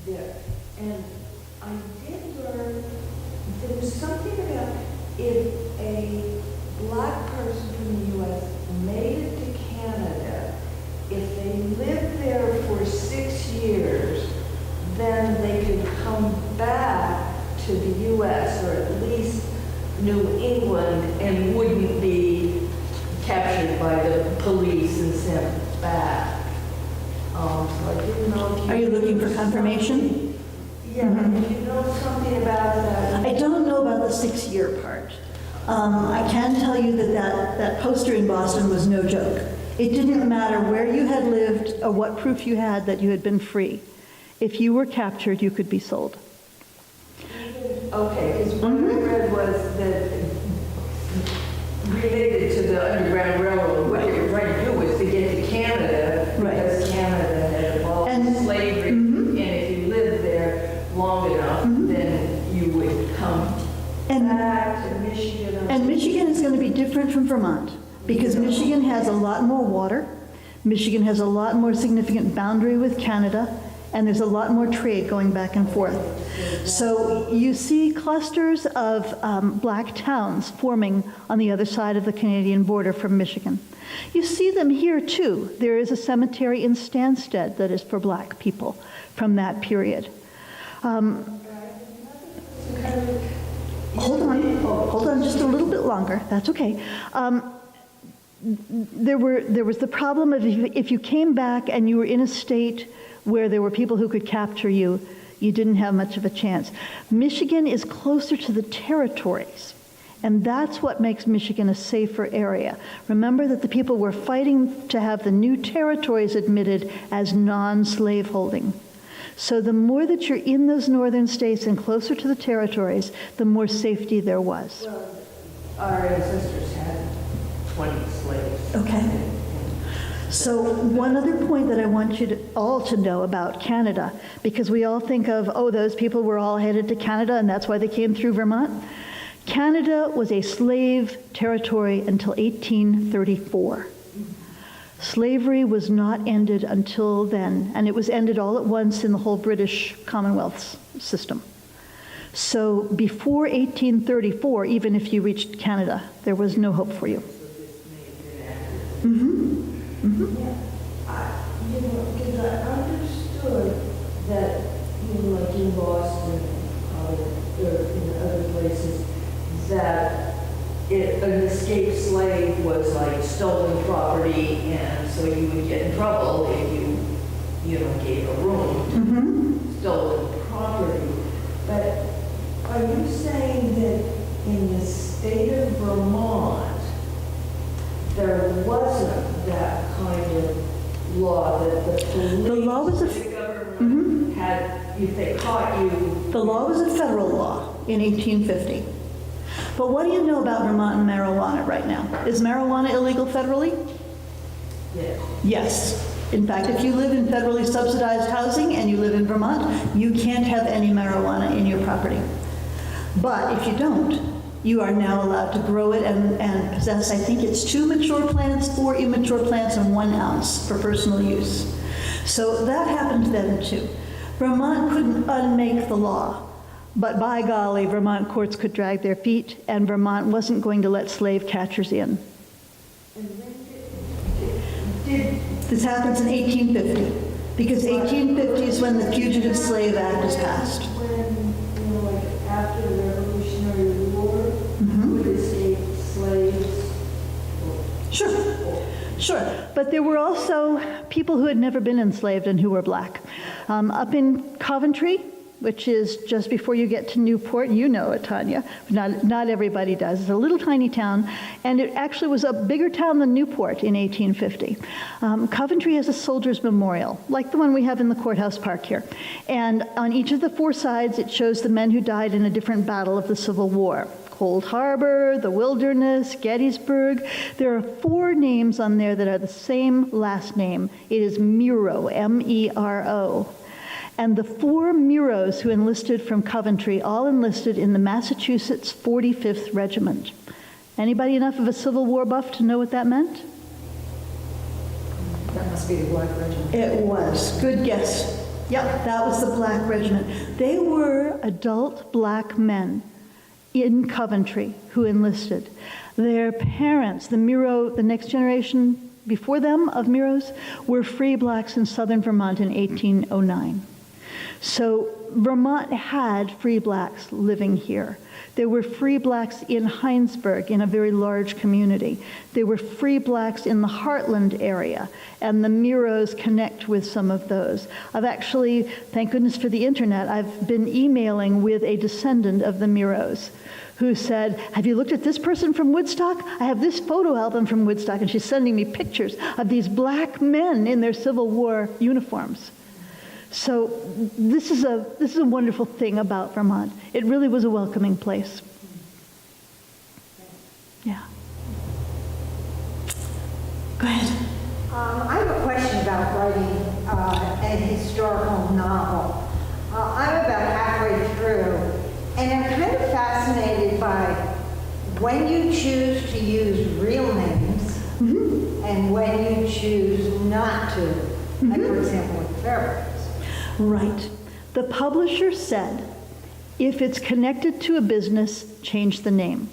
there. And I did learn there was something about if a black person from the U.S. made it to Canada, if they lived there for 6 years, then they could come back to the U.S. or at least New England and wouldn't be captured by the police and sent back. So I didn't know if you... Are you looking for confirmation? Yeah, if you know something about that. I don't know about the 6-year part. I can tell you that poster in Boston was no joke. It didn't matter where you had lived or what proof you had that you had been free. If you were captured, you could be sold. Okay, because what I read was that related to the Underground Railroad, what they were trying to do was to get to Canada, because Canada had abolished slavery, and if you lived there long enough, then you would come back to Michigan. And Michigan is going to be different from Vermont, because Michigan has a lot more water, Michigan has a lot more significant boundary with Canada, and there's a lot more trade going back and forth. So you see clusters of black towns forming on the other side of the Canadian border from Michigan. You see them here too. There is a cemetery in Stansted that is for black people from that period. Hold on just a little bit longer. That's okay. There was the problem of if you came back and you were in a state where there were people who could capture you, you didn't have much of a chance. Michigan is closer to the territories, and that's what makes Michigan a safer area. Remember that the people were fighting to have the new territories admitted as non-slaveholding. So the more that you're in those northern states and closer to the territories, the more safety there was. Well, our ancestors had 20 slaves. Okay. So one other point that I want you all to know about Canada, because we all think of, oh, those people were all headed to Canada and that's why they came through Vermont. Canada was a slave territory until 1834. Slavery was not ended until then, and it was ended all at once in the whole British Commonwealth system. So before 1834, even if you reached Canada, there was no hope for you. Yeah, because I understood that, like in Boston or in other places, that an escaped slave was like stolen property, and so you would get in trouble if you gave a room to stolen property. But are you saying that in the state of Vermont, there wasn't that kind of law that the police, The law was the government had, if they caught you? The law was a federal law. in 1850. But what do you know about Vermont and marijuana right now? Is marijuana illegal federally? Yes. Yes. In fact, if you live in federally subsidized housing and you live in Vermont, you can't have any marijuana in your property. But if you don't, you are now allowed to grow it and possess, I think it's 2 mature plants, 4 immature plants, and 1 ounce for personal use. So that happened then too. Vermont couldn't unmake the law, but by golly, Vermont courts could drag their feet, and Vermont wasn't going to let slave catchers in. And when did This happens in 1850, because 1850 is when the Fugitive Slave Act is passed. when, like after the Revolutionary War, would escape slaves? Sure. But there were also people who had never been enslaved and who were black. Up in Coventry, which is just before you get to Newport, you know it, Tanya. Not everybody does. It's a little tiny town, and it actually was a bigger town than Newport in 1850. Coventry has a soldiers' memorial, like the one we have in the courthouse park here. And on each of the 4 sides, it shows the men who died in a different battle of the Civil War. Cold Harbor, the Wilderness, Gettysburg. There are 4 names on there that are the same last name. It is Miro, M-E-R-O. And the 4 Miros who enlisted from Coventry all enlisted in the Massachusetts 45th Regiment. Anybody enough of a Civil War buff to know what that meant? That must be the Black Regiment. It was. Good guess. Yep, that was the Black Regiment. They were adult black men in Coventry who enlisted. Their parents, the Miro, the next generation before them of Miros, were free blacks in southern Vermont in 1809. So Vermont had free blacks living here. There were free blacks in Heinsberg, in a very large community. There were free blacks in the Heartland area, and the Miros connect with some of those. I've actually, thank goodness for the internet, I've been emailing with a descendant of the Miros who said, have you looked at this person from Woodstock? I have this photo album from Woodstock, and she's sending me pictures of these black men in their Civil War uniforms. So this is a wonderful thing about Vermont. It really was a welcoming place. Yeah. Go ahead. I have a question about writing a historical novel. I'm about halfway through, and I'm kind of fascinated by when you choose to use real names and when you choose not to, like for example with Fairbanks. Right. The publisher said, if it's connected to a business, change the name.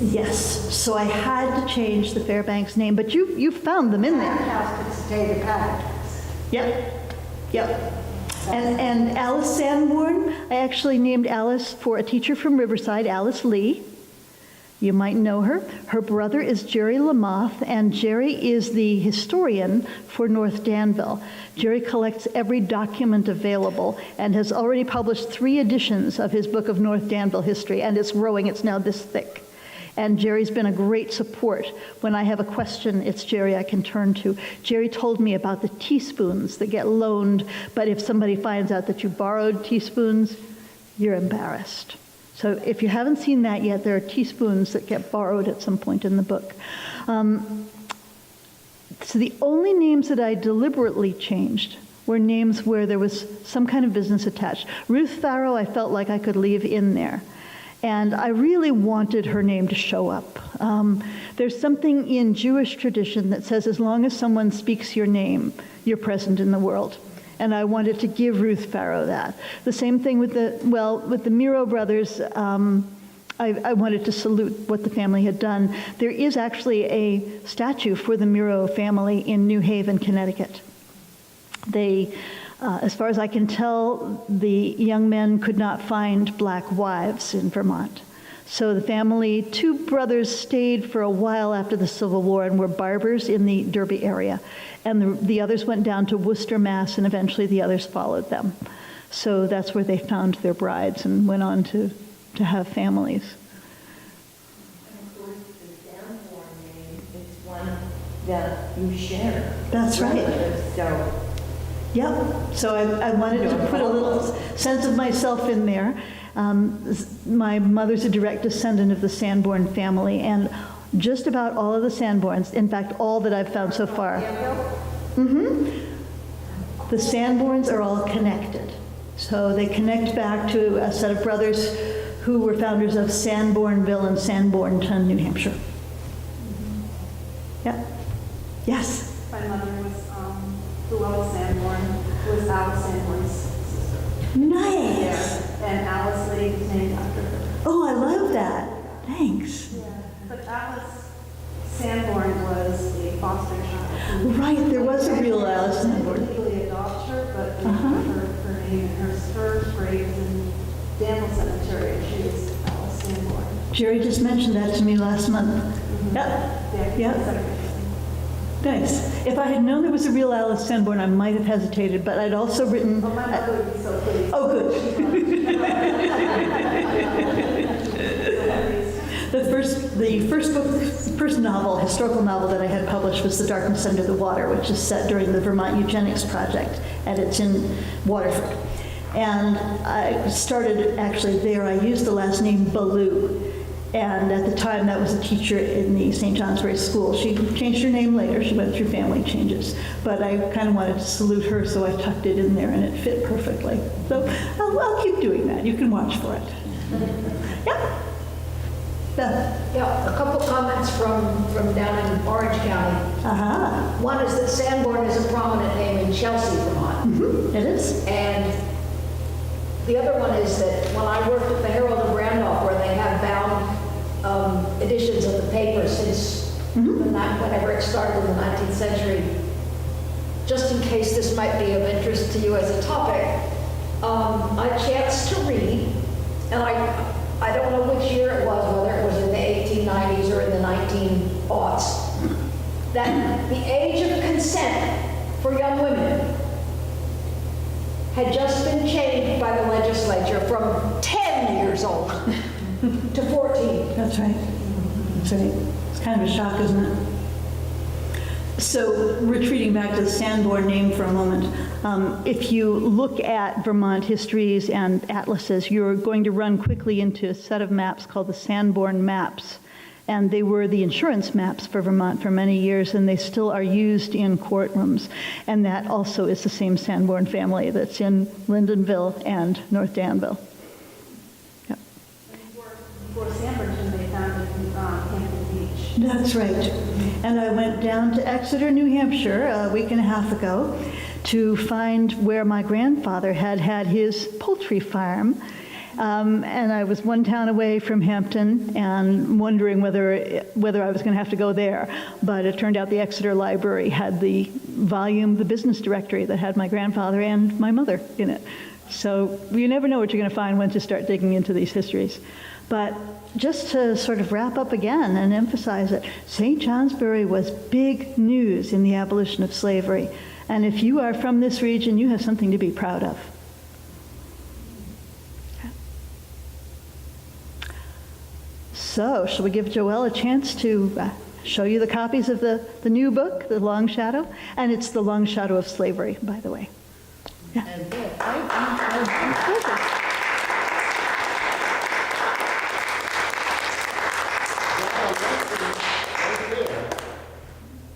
Yes. So I had to change the Fairbanks name, but you found them in there. House could stay the Patrick's. Yep. And Alice Sanborn, I actually named Alice for a teacher from Riverside, Alice Lee. You might know her. Her brother is Jerry Lamoth, and Jerry is the historian for North Danville. Jerry collects every document available and has already published 3 editions of his book of North Danville history, and it's growing. It's now this thick. And Jerry's been a great support. When I have a question, it's Jerry I can turn to. Jerry told me about the teaspoons that get loaned, but if somebody finds out that you borrowed teaspoons, you're embarrassed. So if you haven't seen that yet, there are teaspoons that get borrowed at some point in the book. So the only names that I deliberately changed were names where there was some kind of business attached. Ruth Farrow, I felt like I could leave in there. And I really wanted her name to show up. There's something in Jewish tradition that says as long as someone speaks your name, you're present in the world. And I wanted to give Ruth Farrow that. The same thing with the Miro brothers. I wanted to salute what the family had done. There is actually a statue for the Miro family in New Haven, Connecticut. They, as far as I can tell, the young men could not find black wives in Vermont. So the family, 2 brothers stayed for a while after the Civil War and were barbers in the Derby area. And the others went down to Worcester, Mass., and eventually the others followed them. So that's where they found their brides and went on to have families. And of course, the Sanborn name is one that you share. That's right. So, Yep. So I wanted to put a little sense of myself in there. My mother's a direct descendant of the Sanborn family, and just about all of the Sanborns, in fact, all that I've found so far. The Sanborns are all connected. So they connect back to a set of brothers who were founders of Sanbornville and Sanbornton, New Hampshire. Yeah. Yes. My mother was Llewellyn Sanborn, who was Alice Sanborn's sister. Nice. Yeah, and Alice Lake is named after her. Oh, I love that. Thanks. Yeah, but Alice Sanborn was a foster child. Right, there was a real Alice Sanborn. They legally adopt her, but they her name and her first grave is in Danville Cemetery, and she was Alice Sanborn. Jerry just mentioned that to me last month. Yep. Yeah. Nice. If I had known there was a real Alice Sanborn, I might have hesitated, but I'd also written... Oh, my mother would be so pleased. Oh, good. The first novel, historical novel that I had published was The Darkness Under the Water, which is set during the Vermont Eugenics Project, and it's in Waterford. And I started actually there. I used the last name Ballou. And at the time, that was a teacher in the St. Johnsbury school. She changed her name later. She went through family changes. But I kind of wanted to salute her, so I tucked it in there, and it fit perfectly. So I'll keep doing that. You can watch for it. Yeah. Beth. Yeah, a couple comments from down in Orange County. Aha. One is that Sanborn is a prominent name in Chelsea, Vermont. Mm-hmm. It is. And the other one is that when I worked at the Herald of Randolph, where they have bound editions of the paper since whenever it started in the 19th century, just in case this might be of interest to you as a topic, I chanced to read, and I don't know which year it was, whether it was in the 1890s or in the 1900s, that the age of consent for young women had just been changed by the legislature from 10 years old to 14. That's right. That's right. It's kind of a shock, isn't it? So, retreating back to the Sanborn name for a moment, if you look at Vermont histories and atlases, you're going to run quickly into a set of maps called the Sanborn maps. And they were the insurance maps for Vermont for many years, and they still are used in courtrooms. And that also is the same Sanborn family that's in Lyndonville and North Danville. Yep. Before Sanborn, they founded Hampton Beach. That's right. And I went down to Exeter, New Hampshire a week and a half ago to find where my grandfather had his poultry farm. And I was one town away from Hampton and wondering whether I was going to have to go there. But it turned out the Exeter Library had the volume, the business directory that had my grandfather and my mother in it. So you never know what you're going to find once you start digging into these histories. But just to sort of wrap up again and emphasize it, St. Johnsbury was big news in the abolition of slavery. And if you are from this region, you have something to be proud of. So, shall we give Joelle a chance to show you the copies of the new book, The Long Shadow? And it's The Long Shadow of Slavery, by the way. Yeah.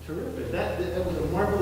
Terrific. That was a marvelous